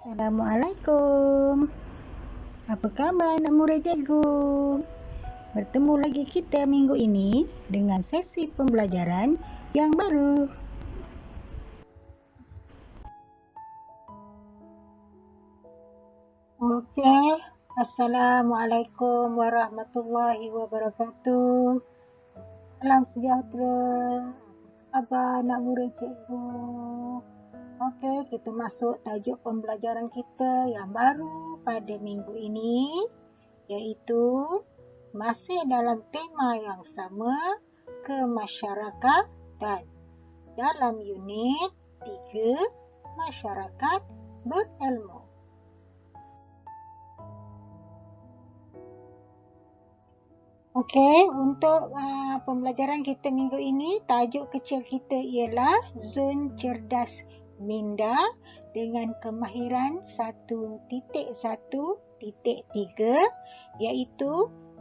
Assalamualaikum. Apa khabar anak murid cikgu? Bertemu lagi kita minggu ini dengan sesi pembelajaran yang baru. Okey, Assalamualaikum warahmatullahi wabarakatuh. Salam sejahtera. Apa khabar anak murid cikgu? Okey, kita masuk tajuk pembelajaran kita yang baru pada minggu ini, iaitu masih dalam tema yang sama, kemasyarakatan, dalam unit 3, masyarakat berilmu. Okey, untuk pembelajaran kita minggu ini, tajuk kecil kita ialah Zon Cerdas Minda dengan kemahiran 1.1.3, iaitu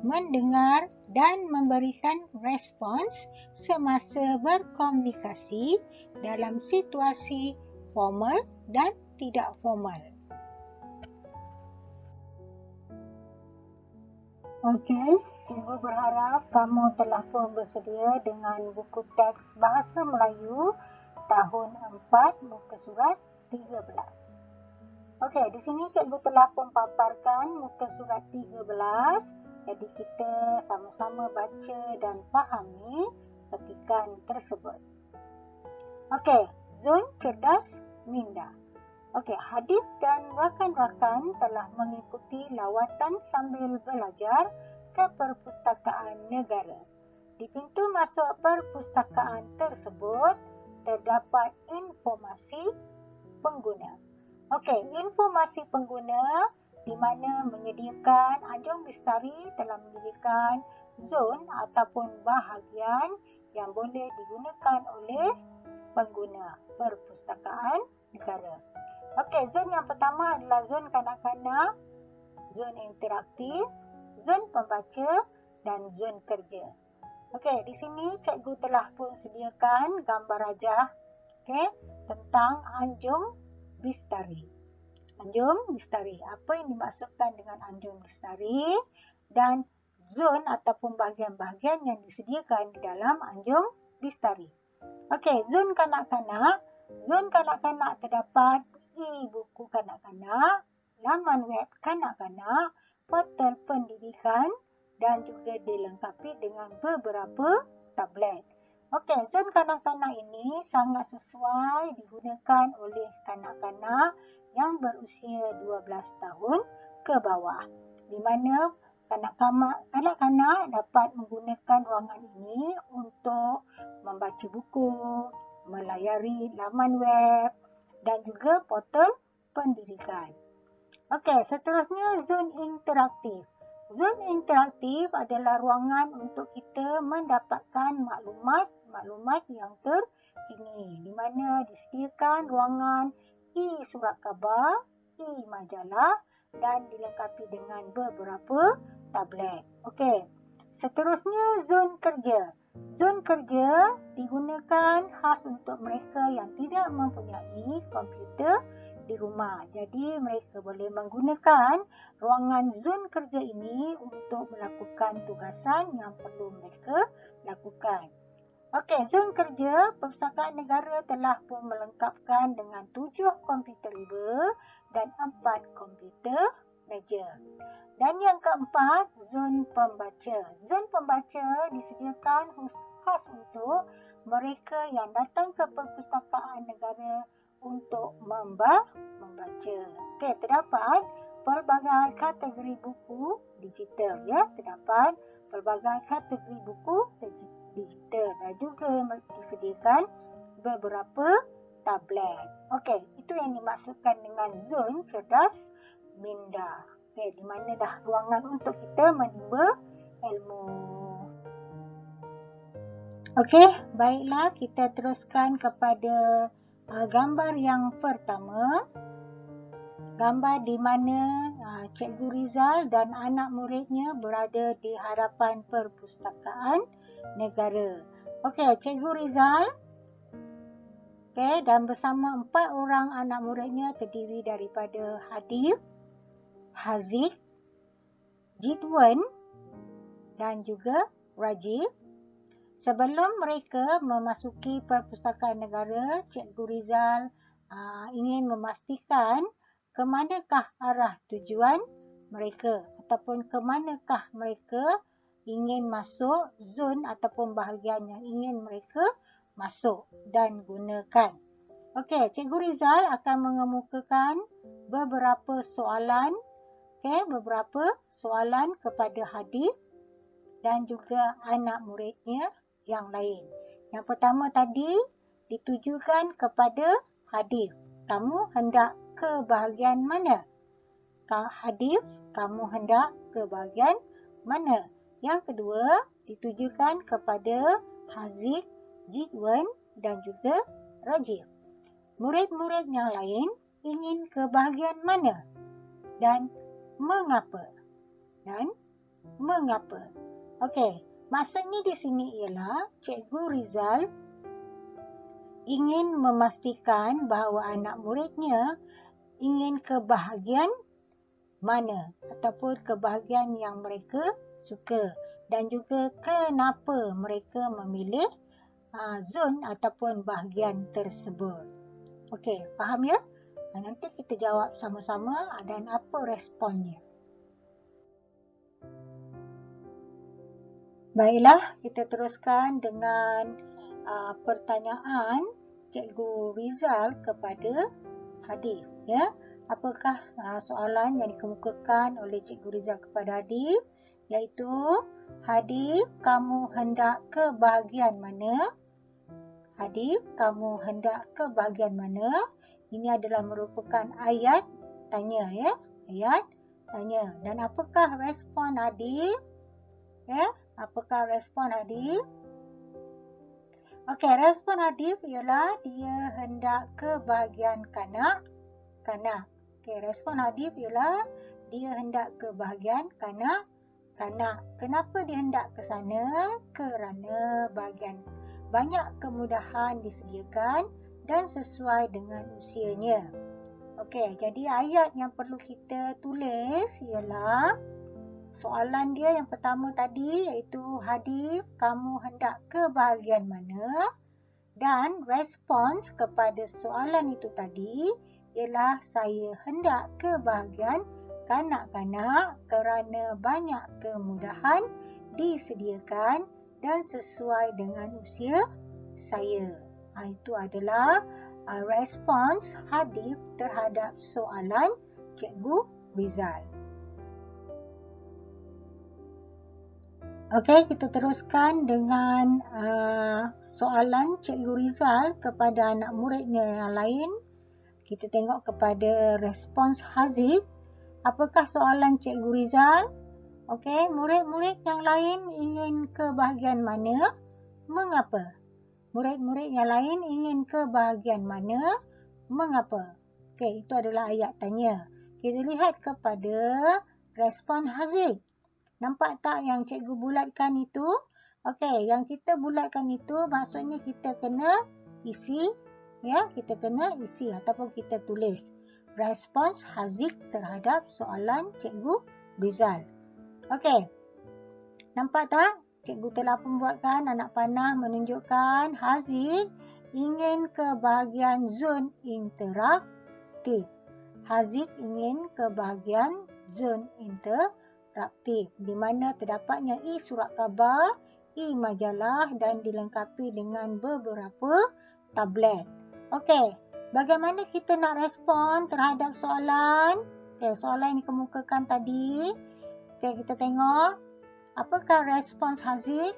mendengar dan memberikan respons semasa berkomunikasi dalam situasi formal dan tidak formal. Okey, cikgu berharap kamu telah pun bersedia dengan buku teks Bahasa Melayu tahun 4 muka surat 13. Okey, di sini cikgu telah pun paparkan muka surat 13. Jadi kita sama-sama baca dan fahami petikan tersebut. Okey, Zon Cerdas Minda. Okey, Hadif dan rakan-rakan telah mengikuti lawatan sambil belajar ke perpustakaan negara. Di pintu masuk perpustakaan tersebut terdapat informasi pengguna. Okey, informasi pengguna di mana menyediakan Anjung Bestari telah menyediakan zon ataupun bahagian yang boleh digunakan oleh pengguna perpustakaan negara. Okey, zon yang pertama adalah zon kanak-kanak, zon interaktif, zon pembaca dan zon kerja. Okey, di sini cikgu telah pun sediakan gambar rajah tentang Anjung Bestari. Anjung Bestari, apa yang dimaksudkan dengan Anjung Bestari dan zon ataupun bahagian-bahagian yang disediakan di dalam Anjung Bestari. Okey, zon kanak-kanak. Zon kanak-kanak terdapat e-buku kanak-kanak, laman web kanak-kanak, portal pendidikan dan juga dilengkapi dengan beberapa tablet. Okey, zon kanak-kanak ini sangat sesuai digunakan oleh kanak-kanak yang berusia 12 tahun ke bawah, di mana kanak-kanak dapat menggunakan ruangan ini untuk membaca buku, melayari laman web dan juga portal pendidikan. Okey, seterusnya zon interaktif. Zon interaktif adalah ruangan untuk kita mendapatkan maklumat yang terkini, di mana disediakan ruangan e-surat khabar, e-majalah dan dilengkapi dengan beberapa tablet. Okey, seterusnya zon kerja. Zon kerja digunakan khas untuk mereka yang tidak mempunyai komputer di rumah. Jadi mereka boleh menggunakan ruangan zon kerja ini untuk melakukan tugasan yang perlu mereka lakukan. Okey, zon kerja, Perpustakaan Negara telah pun melengkapkan dengan 7 komputer riba dan 4 komputer meja. Dan yang keempat, zon pembaca. Zon pembaca disediakan khas untuk mereka yang datang ke Perpustakaan Negara untuk membaca. Okey, terdapat pelbagai kategori buku digital terdapat pelbagai kategori buku digital dan juga disediakan beberapa tablet. Okey, itu yang dimaksudkan dengan zon cerdas minda. Okey, di mana dah ruangan untuk kita menimba ilmu. Okey, baiklah kita teruskan kepada gambar yang pertama. Gambar di mana Cikgu Rizal dan anak muridnya berada di hadapan perpustakaan negara. Okey, Cikgu Rizal Okay, dan bersama 4 orang anak muridnya terdiri daripada Hadif, Haziq, Jidwan dan juga Rajib. Sebelum mereka memasuki Perpustakaan Negara, Cikgu Rizal ingin memastikan ke manakah arah tujuan mereka ataupun ke manakah mereka ingin masuk zon ataupun bahagian yang ingin mereka masuk dan gunakan. Okey, Cikgu Rizal akan mengemukakan beberapa soalan, beberapa soalan kepada Hadif dan juga anak muridnya yang lain. Yang pertama tadi ditujukan kepada Hadif. Kamu hendak ke bahagian mana? Hadif, kamu hendak ke bahagian mana? Yang kedua ditujukan kepada Haziq, Jidwan dan juga Rajib. Murid-murid yang lain ingin ke bahagian mana? Dan mengapa? Okey, maksudnya di sini ialah Cikgu Rizal ingin memastikan bahawa anak muridnya ingin ke bahagian mana ataupun ke bahagian yang mereka suka dan juga kenapa mereka memilih zon ataupun bahagian tersebut. Okey, faham ya? Nanti kita jawab sama-sama dan apa responnya. Baiklah, kita teruskan dengan pertanyaan Cikgu Rizal kepada Hadif. Ya, apakah soalan yang dikemukakan oleh Cikgu Rizal kepada Hadif? Iaitu, Hadif, kamu hendak ke bahagian mana? Hadif, kamu hendak ke bahagian mana? Ini adalah merupakan ayat tanya, ya. Ayat tanya. Dan apakah respon Hadif? Ya, apakah respon Hadif? Okey, respon Hadif ialah dia hendak ke bahagian kanak. Okey, respon Hadif ialah dia hendak ke bahagian kanak. Kenapa dia hendak ke sana? Kerana banyak kemudahan disediakan dan sesuai dengan usianya. Okey, jadi ayat yang perlu kita tulis ialah soalan dia yang pertama tadi iaitu Hadif, kamu hendak ke bahagian mana? Dan respons kepada soalan itu tadi ialah saya hendak ke bahagian kanak-kanak kerana banyak kemudahan disediakan dan sesuai dengan usia saya. Itu adalah respons Hadif terhadap soalan Cikgu Rizal. Okey, kita teruskan dengan soalan Cikgu Rizal kepada anak muridnya yang lain. Kita tengok kepada respons Haziq. Apakah soalan Cikgu Rizal? Okey, murid-murid yang lain ingin ke bahagian mana? Mengapa? Murid-murid yang lain ingin ke bahagian mana? Mengapa? Okey, itu adalah ayat tanya. Kita lihat kepada respon Haziq. Nampak tak yang cikgu bulatkan itu? Okey, yang kita bulatkan itu maksudnya kita kena isi, ya, kita kena isi ataupun kita tulis respons Haziq terhadap soalan Cikgu Rizal. Okey, nampak tak? Cikgu telah membuatkan anak panah menunjukkan Haziq ingin ke bahagian zon interaktif. Haziq ingin ke bahagian zon interaktif di mana terdapatnya surat khabar, majalah dan dilengkapi dengan beberapa tablet. Okey, bagaimana kita nak respon terhadap soalan? Okey, soalan yang dikemukakan tadi. Okey, kita tengok apakah respons Haziq?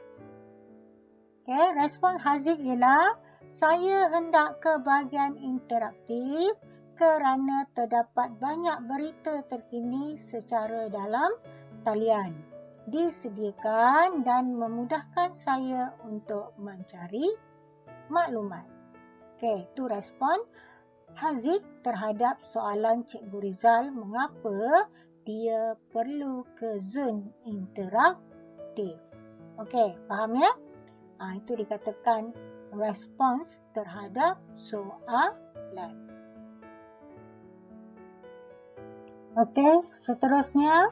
Okey, respons Haziq ialah saya hendak ke bahagian interaktif kerana terdapat banyak berita terkini secara dalam talian disediakan dan memudahkan saya untuk mencari maklumat. Okey, itu respon Haziq terhadap soalan Cikgu Rizal mengapa dia perlu ke zon interaktif. Okey, faham ya? Itu dikatakan respons terhadap soalan. Okey, seterusnya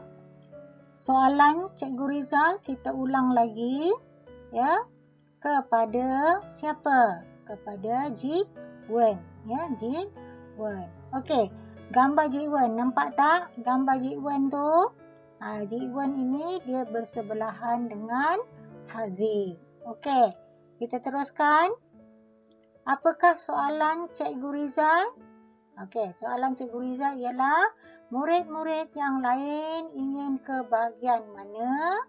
soalan Cikgu Rizal kita ulang lagi ya. Kepada siapa? Kepada Jik Wen ya, Jik Wen. Okey, gambar Jik Wen nampak tak? Gambar Jik Wen tu, Jik Wen ini dia bersebelahan dengan Haziq. Okey, kita teruskan. Apakah soalan Cikgu Rizal? Okey, soalan Cikgu Rizal ialah murid-murid yang lain ingin ke bahagian mana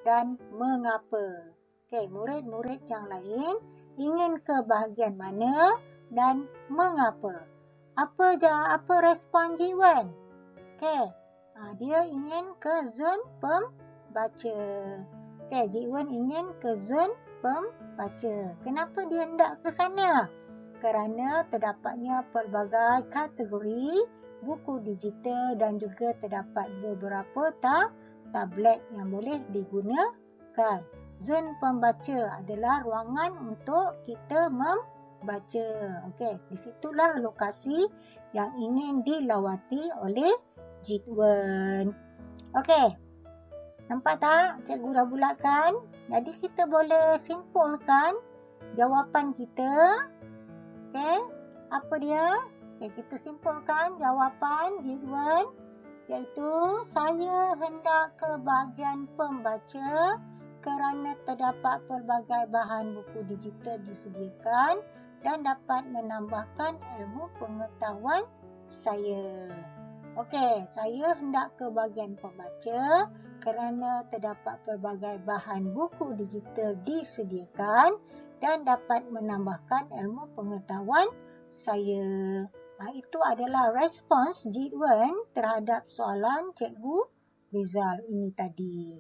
dan mengapa? Okey, murid-murid yang lain ingin ke bahagian mana dan mengapa? Apa respon Jik Wen? Okey, dia ingin ke zon pembaca. Okey, Jik Wen ingin ke zon pembaca. Kenapa dia hendak ke sana? Kerana terdapatnya pelbagai kategori buku digital dan juga terdapat beberapa tablet yang boleh digunakan. Zon pembaca adalah ruangan untuk kita membaca. Okey, di situlah lokasi yang ingin dilawati oleh Jik Wen. Okey, nampak tak? Cikgu dah bulatkan. Jadi kita boleh simpulkan jawapan kita. Okey, apa dia? Okey, kita simpulkan jawapan Jik Wen iaitu saya hendak ke bahagian pembaca kerana terdapat pelbagai bahan buku digital disediakan dan dapat menambahkan ilmu pengetahuan saya. Okey, saya hendak ke bahagian pembaca kerana terdapat pelbagai bahan buku digital disediakan dan dapat menambahkan ilmu pengetahuan saya. Itu adalah respons Jik Wen terhadap soalan Cikgu Rizal ini tadi.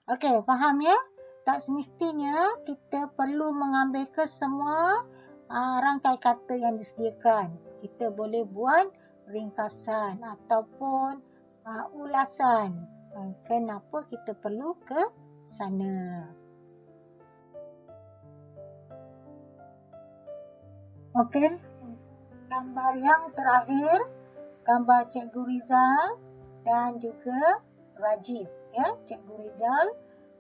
Okey, faham ya? Tak semestinya kita perlu mengambil ke semua rangkai kata yang disediakan. Kita boleh buat ringkasan ataupun ulasan. Kenapa kita perlu ke sana? Okey, gambar yang terakhir, gambar Cikgu Rizal dan juga Rajiv. Ya, Cikgu Rizal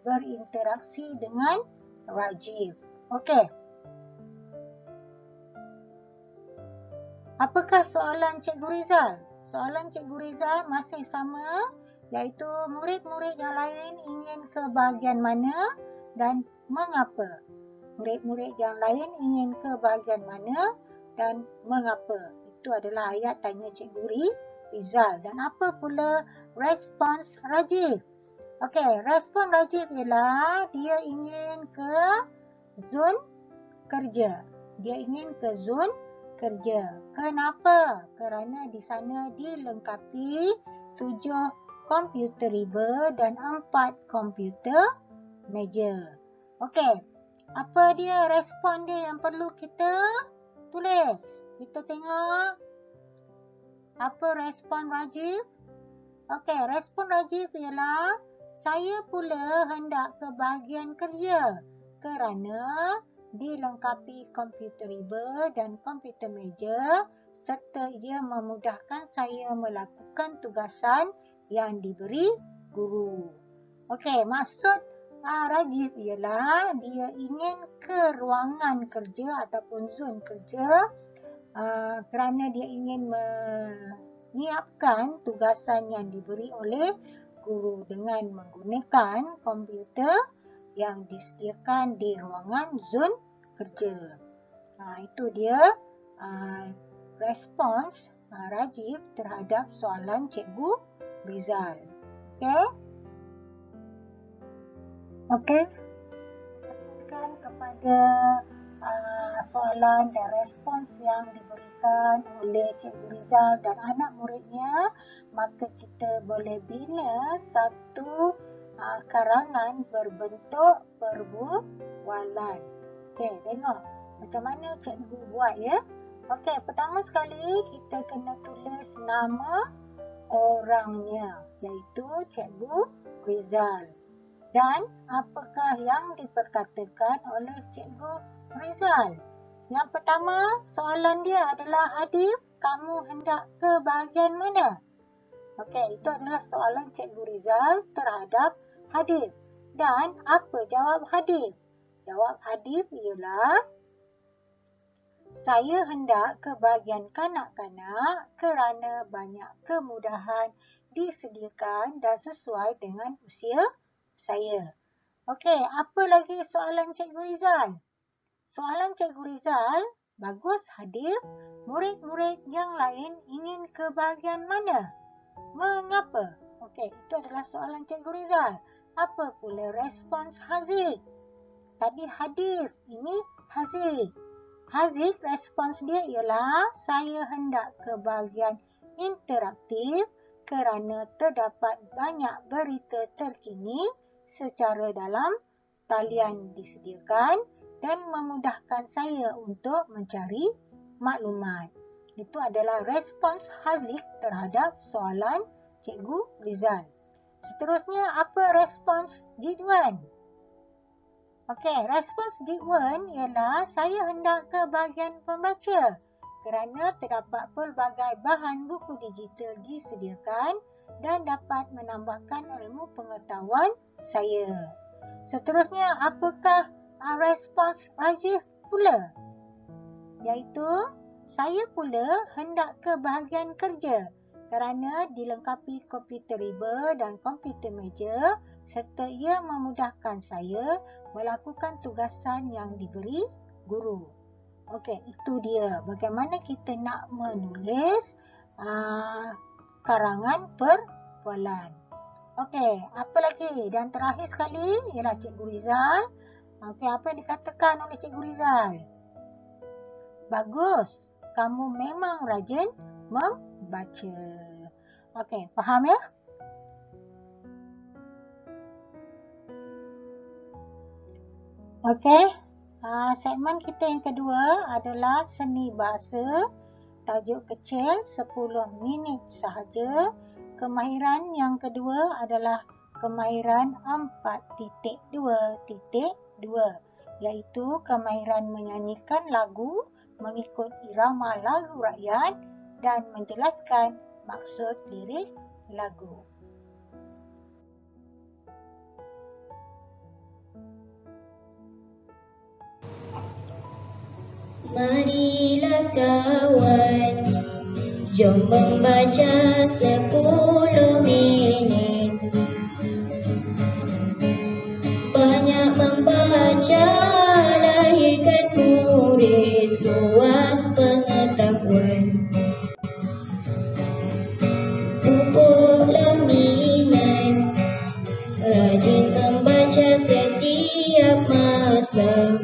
berinteraksi dengan Rajiv. Okey. Apakah soalan Cikgu Rizal? Soalan Cikgu Rizal masih sama, iaitu murid-murid yang lain ingin ke bahagian mana dan mengapa? Murid-murid yang lain ingin ke bahagian mana dan mengapa? Itu adalah ayat tanya Cikgu Rizal. Dan apa pula respons Rajiv? Okey, respon Rajiv ialah dia ingin ke zon kerja. Dia ingin ke zon kerja. Kenapa? Kerana di sana dilengkapi 7 komputer riba dan 4 komputer meja. Okey, apa dia respon dia yang perlu kita tulis? Kita tengok apa respon Rajiv. Okey, respon Rajiv ialah saya pula hendak ke bahagian kerja kerana dilengkapi komputer riba dan komputer meja serta ia memudahkan saya melakukan tugasan yang diberi guru. Okey, maksud Rajiv ialah dia ingin ke ruangan kerja ataupun zon kerja kerana dia ingin menyiapkan tugasan yang diberi oleh guru dengan menggunakan komputer yang disediakan di ruangan zon kerja. Itu dia respons Rajiv terhadap soalan Cikgu Rizal. Okey? Okey. Berdasarkan kepada soalan dan respons yang diberikan oleh Cikgu Rizal dan anak muridnya, maka kita boleh bina satu karangan berbentuk perbualan. Okey, tengok macam mana cikgu buat ya. Okey, pertama sekali kita kena tulis nama orangnya, iaitu Cikgu Rizal. Dan apakah yang diperkatakan oleh Cikgu Rizal? Yang pertama, soalan dia adalah, Hadif, kamu hendak ke bahagian mana? Okey, itu adalah soalan Cikgu Rizal terhadap Hadif. Dan apa jawab Hadif? Jawab Hadif ialah, saya hendak ke bahagian kanak-kanak kerana banyak kemudahan disediakan dan sesuai dengan usia saya. Okey, apa lagi soalan Cikgu Rizal? Soalan Cikgu Rizal, bagus Hadif, murid-murid yang lain ingin ke bahagian mana? Mengapa? Okey, itu adalah soalan Cikgu Rizal. Apa pula respons Haziq? Tadi Hadif, ini Haziq. Haziq respons dia ialah, saya hendak ke bahagian interaktif kerana terdapat banyak berita terkini secara dalam talian disediakan dan memudahkan saya untuk mencari maklumat. Itu adalah respons Haziq terhadap soalan Cikgu Rizal. Seterusnya, apa respons Jidwan? Okey, respons Jidwan ialah, saya hendak ke bahagian pembaca kerana terdapat pelbagai bahan buku digital disediakan dan dapat menambahkan ilmu pengetahuan saya. Seterusnya, apakah respons Rajif pula? Iaitu, saya pula hendak ke bahagian kerja kerana dilengkapi komputer riba dan komputer meja serta ia memudahkan saya melakukan tugasan yang diberi guru. Okey, itu dia bagaimana kita nak menulis karangan perbualan. Okey, apa lagi? Dan terakhir sekali ialah Cikgu Rizal. Okey, apa yang dikatakan oleh Cikgu Rizal? Bagus, kamu memang rajin membaca. Okey, faham ya? Okey, segmen kita yang kedua adalah seni bahasa. Tajuk kecil 10 minit sahaja. Kemahiran yang kedua adalah kemahiran 4.2.2, iaitu kemahiran menyanyikan lagu mengikut irama lagu rakyat dan menjelaskan maksud lirik lagu. Marilah kawan, jom membaca 10 minit. Banyak membaca, lahirkan murid, luas pengetahuan. Pupuklah minat, rajin membaca setiap masa.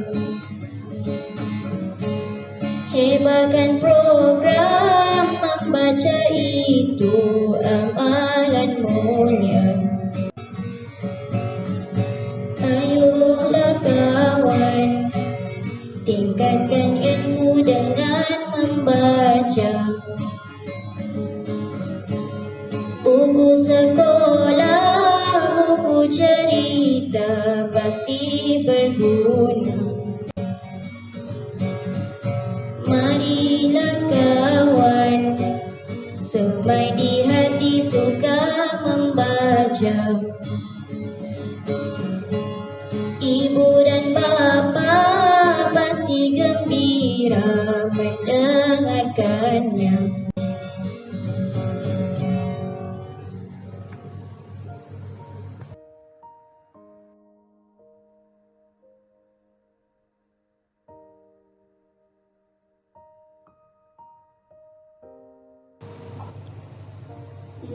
Hebatkan program membaca itu amalan mulia. Ayolah kawan, tingkatkan ilmu dengan membaca. Buku sekolah, buku cerita pasti berguna. Marilah kawan, semai di hati suka membaca. Ibu dan bapa pasti gembira mendengarkannya.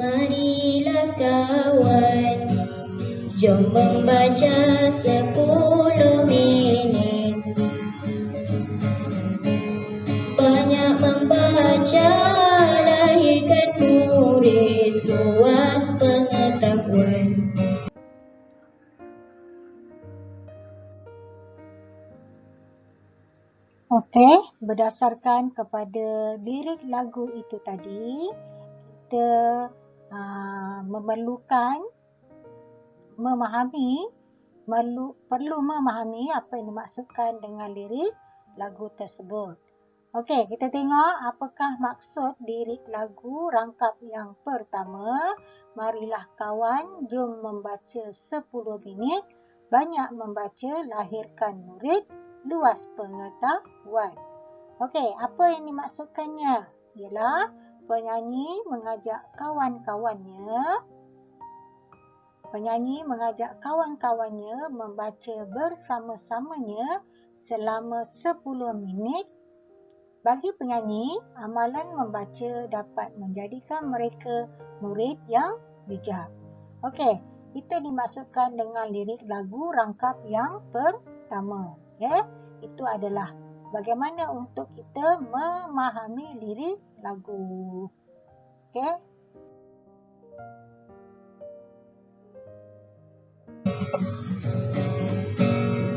Marilah kawan, jom membaca 10 minit. Banyak membaca, lahirkan murid, luas pengetahuan. Okey, berdasarkan kepada lirik lagu itu tadi, kita memerlukan memahami perlu memahami apa yang dimaksudkan dengan lirik lagu tersebut. Okey, kita tengok apakah maksud lirik lagu rangkap yang pertama. Marilah kawan, jom membaca 10 minit. Banyak membaca, lahirkan murid, luas pengetahuan. Okey, apa yang dimaksudkannya? Ialah penyanyi mengajak kawan-kawannya membaca bersama-samanya selama 10 minit. Bagi penyanyi, amalan membaca dapat menjadikan mereka murid yang bijak. Okey, itu dimaksudkan dengan lirik lagu rangkap yang pertama. Itu adalah bagaimana untuk kita memahami lirik lagu. Okey.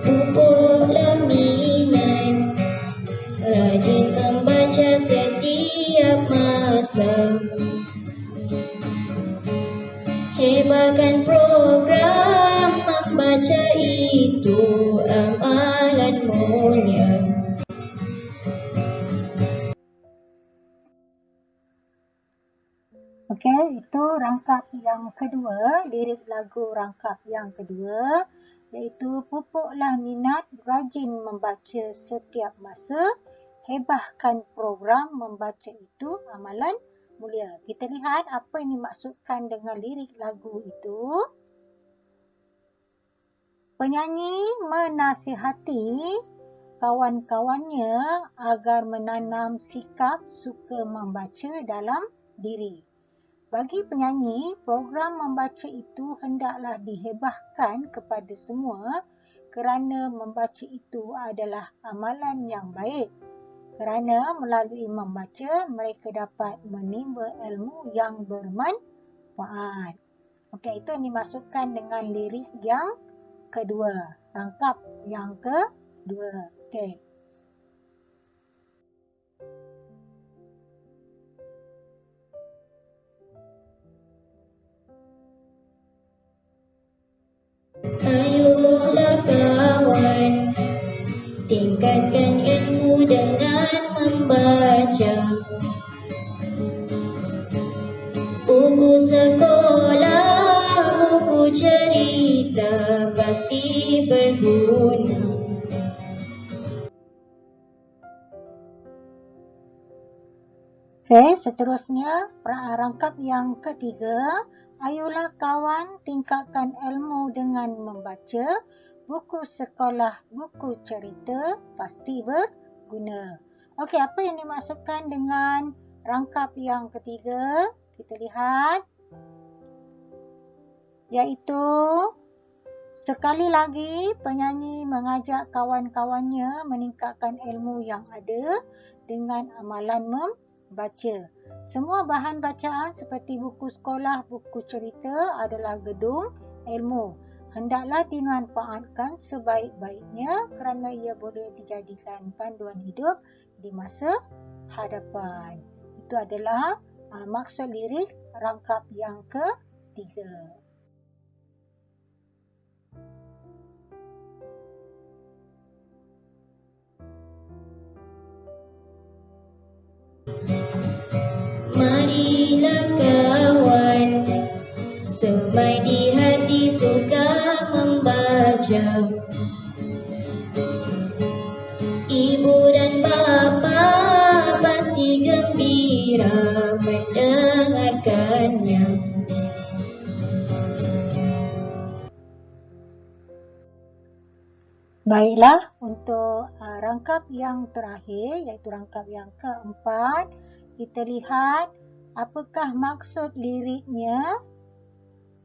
Pupuklah minat, rajin membaca setiap masa. Hebatkan program membaca itu amalan mulia. Okey, itu rangkap yang kedua, lirik lagu rangkap yang kedua, iaitu pupuklah minat, rajin membaca setiap masa, hebahkan program membaca itu amalan mulia. Kita lihat apa yang dimaksudkan dengan lirik lagu itu. Penyanyi menasihati kawan-kawannya agar menanam sikap suka membaca dalam diri. Bagi penyanyi, program membaca itu hendaklah dihebahkan kepada semua kerana membaca itu adalah amalan yang baik. Kerana melalui membaca, mereka dapat menimba ilmu yang bermanfaat. Okey, itu yang dimaksudkan dengan lirik yang kedua, rangkap yang kedua. Okey. Ayolah kawan, tingkatkan ilmu dengan membaca. Buku sekolah, buku cerita pasti berguna. Okey, seterusnya rangkap yang ketiga. Ayolah kawan, tingkatkan ilmu dengan membaca. Buku sekolah, buku cerita pasti berguna. Okey, apa yang dimaksudkan dengan rangkap yang ketiga? Kita lihat. Iaitu, sekali lagi penyanyi mengajak kawan-kawannya meningkatkan ilmu yang ada dengan amalan membaca. Semua bahan bacaan seperti buku sekolah, buku cerita adalah gedung ilmu. Hendaklah dimanfaatkan sebaik-baiknya kerana ia boleh dijadikan panduan hidup di masa hadapan. Itu adalah maksud lirik rangkap yang ketiga. Marilah kawan, semai di hati suka membaca. Ibu dan bapa pasti gembira mendengarkannya. Baiklah, untuk rangkap yang terakhir, iaitu rangkap yang keempat, kita lihat apakah maksud liriknya.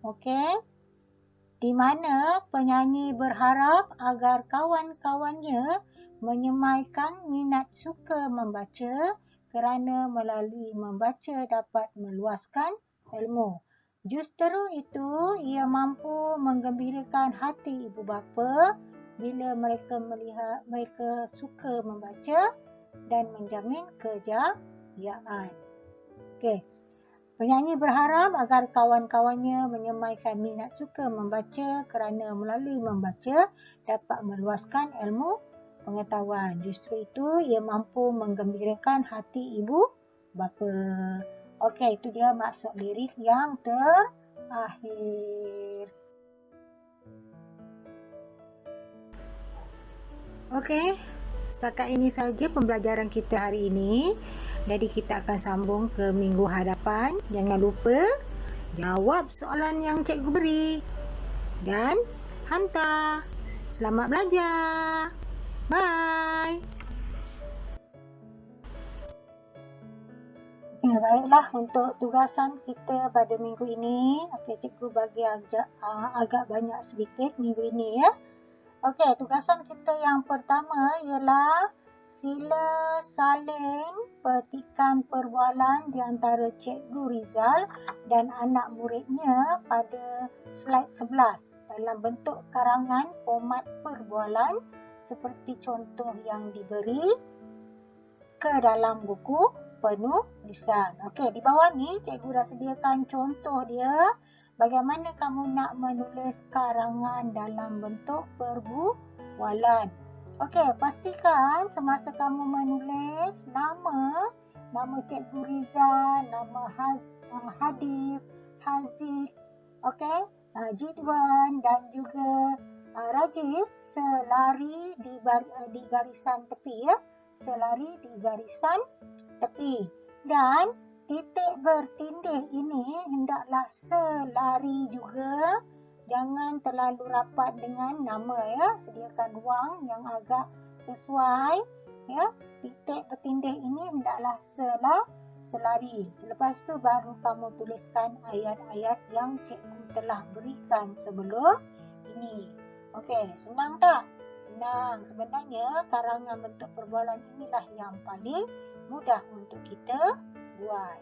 Okey, di mana penyanyi berharap agar kawan-kawannya menyemaikan minat suka membaca kerana melalui membaca dapat meluaskan ilmu. Justeru itu, ia mampu menggembirakan hati ibu bapa bila mereka melihat mereka suka membaca dan menjamin kejayaan. Okey. Penyanyi berharap agar kawan-kawannya menyemaikan minat suka membaca kerana melalui membaca dapat meluaskan ilmu pengetahuan. Justru itu ia mampu menggembirakan hati ibu bapa. Okey, itu dia maksud lirik yang terakhir. Okey, setakat ini saja pembelajaran kita hari ini. Jadi kita akan sambung ke minggu hadapan. Jangan lupa jawab soalan yang cikgu beri dan hantar. Selamat belajar. Bye. Baiklah, untuk tugasan kita pada minggu ini, cikgu bagi agak banyak sedikit minggu ini ya. Okey, tugasan kita yang pertama ialah sila salin petikan perbualan di antara Cikgu Rizal dan anak muridnya pada slide 11 dalam bentuk karangan format perbualan seperti contoh yang diberi ke dalam buku penulisan. Okey, di bawah ni cikgu dah sediakan contoh dia. Bagaimana kamu nak menulis karangan dalam bentuk perbualan? Okey, pastikan semasa kamu menulis nama Cikgu Rizal, nama Hadif, Haziq, okey, Jidwan dan juga Rajib selari di garisan tepi ya. Selari di garisan tepi. Dan titik bertindih ini hendaklah selari juga. Jangan terlalu rapat dengan nama ya. Sediakan ruang yang agak sesuai ya. Titik bertindih ini hendaklah selari. Selepas tu baru kamu tuliskan ayat-ayat yang cikgu telah berikan sebelum ini. Okey, senang tak? Senang. Sebenarnya karangan bentuk perbualan inilah yang paling mudah untuk kita buat.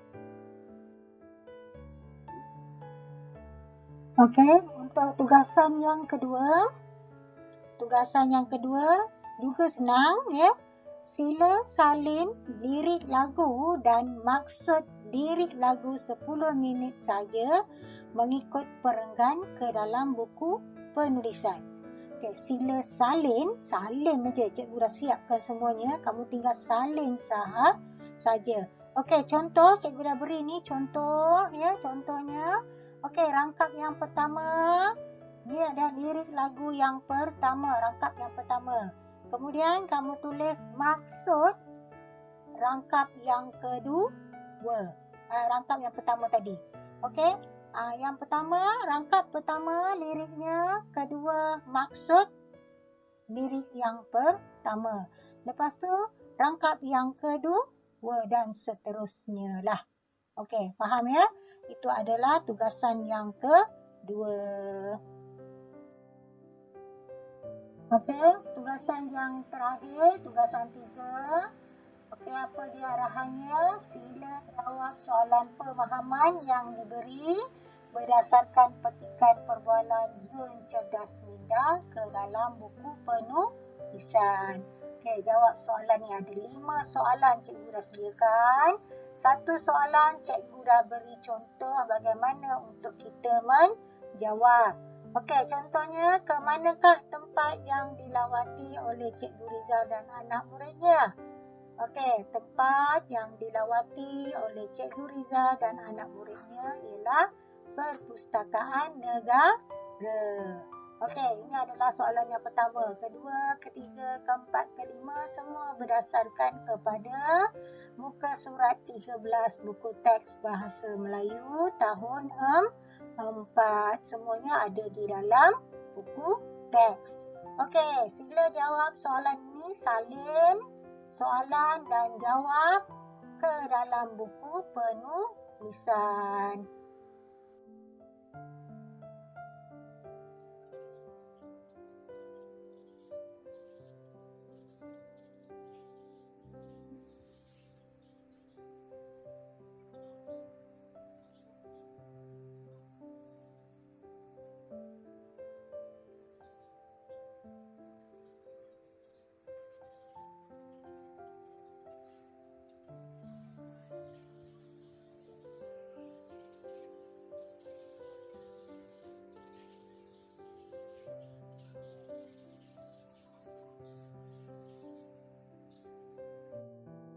Okey, untuk tugasan yang kedua juga senang ya. Sila salin lirik lagu dan maksud lirik lagu 10 minit saja mengikut perenggan ke dalam buku penulisan. Okey, sila salin saja. Cikgu dah siapkan semuanya. Kamu tinggal salin saja. Okey, contoh cikgu dah beri ni contoh ya, contohnya. Okey, rangkap yang pertama. Ni ada lirik lagu yang pertama, rangkap yang pertama. Kemudian kamu tulis maksud rangkap yang kedua. Rangkap yang pertama tadi. Okey? Yang pertama, rangkap pertama liriknya, kedua maksud lirik yang pertama. Lepas tu rangkap yang kedua dan seterusnya lah. Okey, faham ya? Itu adalah tugasan yang kedua. Okey, tugasan yang terakhir, tugasan 3. Okey, apa dia arahannya? Sila jawab soalan pemahaman yang diberi berdasarkan petikan perbualan Zon Cerdas Minda ke dalam buku penulisan. Okey, jawab soalan ni. Ada 5 soalan cikgu dah sediakan. 1 soalan cikgu dah beri contoh bagaimana untuk kita menjawab. Okey, contohnya, ke manakah tempat yang dilawati oleh Cikgu Rizal dan anak muridnya? Okey, tempat yang dilawati oleh Cikgu Rizal dan anak muridnya ialah Perpustakaan Negara. Okey, ini adalah soalan yang pertama. Kedua, ketiga, keempat, kelima semua berdasarkan kepada muka surat 13 buku teks Bahasa Melayu tahun 4. Semuanya ada di dalam buku teks. Okey, sila jawab soalan ini, salin soalan dan jawab ke dalam buku penulisan.